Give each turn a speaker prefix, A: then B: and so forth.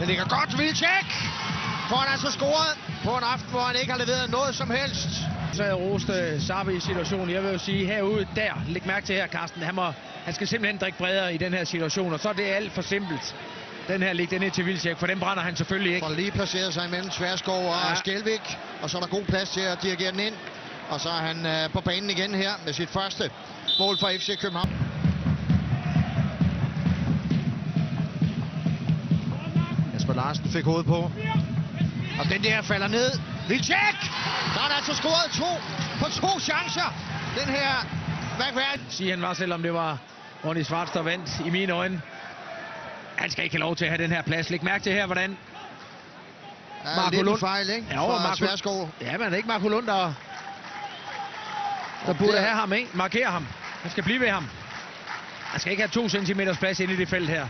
A: Det ligger godt, Wilczek! For han altså scoret på en aften, hvor han ikke har leveret noget som helst.
B: Så jeg roste Sarri i situationen. Jeg vil jo sige, herude, der, læg mærke til her, Carsten. Han skal simpelthen drikke bredere i den her situation, og så er det alt for simpelt. Den her ligger ned til Wilczek, for den brænder han selvfølgelig ikke.
A: For lige placeret sig imellem Tverskov og Skjelvik, og så er der god plads til at dirigere den ind. Og så er han på banen igen her med sit første mål for FC København. Jesper Larsen fik hovedet på. Og den der falder ned. Wilczek! Der er altså scoret på to chancer. Den her...
B: Siger han var, selvom det var Ronny Schwarz, der vandt i mine øjne. Han skal ikke have lov til at have den her plads. Læg mærke til her, hvordan...
A: Ja, Marco Lund. Fejl, ikke?
B: Ja,
A: Tverskov.
B: Ja, men det er ikke Marco Lund, der burde have ham, ikke? Markere ham. Han skal blive ved ham. Han skal ikke have 2 centimeters plads inde i det felt her.